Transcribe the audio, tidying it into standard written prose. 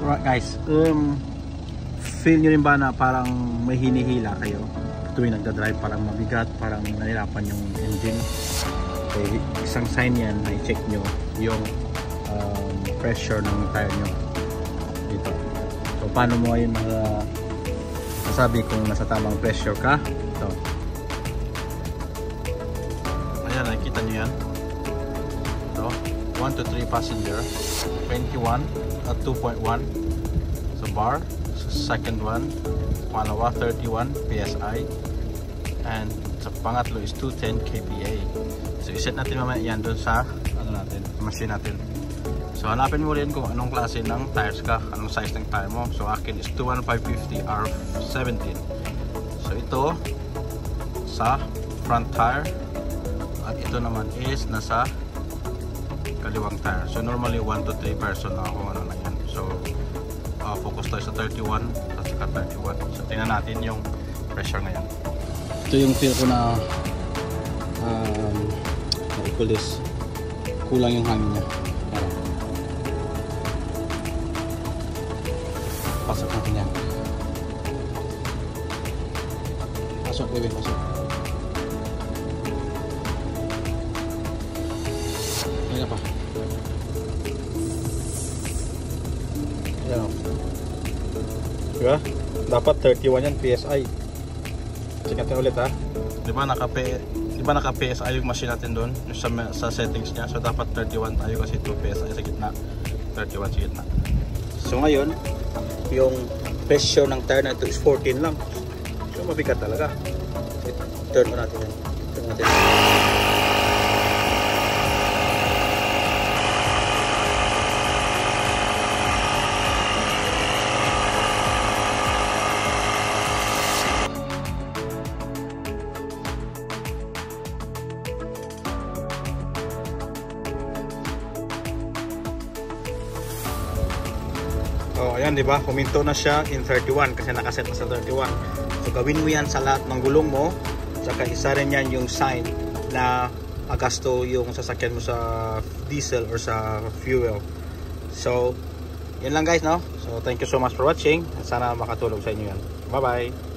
Alright guys, feel nyo rin ba na parang may hinihila kayo tuwing nagdadrive, parang mabigat, parang nahirapan yung engine? Okay, isang sign yan na i-check nyo yung pressure ng tire nyo dito. So paano mo yun masabi kung nasa tamang pressure ka? So ayan, nakikita nyo yan. So 1 to 3 passenger, 21 at 2.1 so bar. So second one, pangalawa 31 PSI, and sa pangatlo is 210 kPa. So iset natin mamaya yan doon sa machine natin. So hanapin mo rin kung anong klase ng tires ka, anong size ng tire mo. So akin is 21550 R17. So ito sa front tire at ito naman is nasa kaliwang tire. So normally 1 to 3 person na kung ano na yan. So focus tayo sa 31 at saka 31. So tingnan natin yung pressure ngayon. Ito yung feel ko na equals kulang yung hangin niya. Pasok natin yan. Pasok, Kevin, pasok. Ayan pa. Ayan o. Diba? Dapat 31 yan PSI. Check natin ulit ha. Diba naka PSI yung machine natin doon sa settings niya. So dapat 31 tayo kasi 2 PSI sa gitna, 31 sa gitna. So ngayon yung pressure ng tire na ito is 14 lang. So mabigat talaga. Turn mo natin yan. Turn natin. Oh, ayan, di ba? Huminto na siya in 31 kasi nakaset na sa 31. So gawin mo yan sa lahat ng gulong mo. Saka isa rin yan yung sign na agasto yung sasakyan mo sa diesel or sa fuel. So, yun lang guys, no? So, thank you so much for watching. Sana makatulong sa inyo yan. Bye-bye!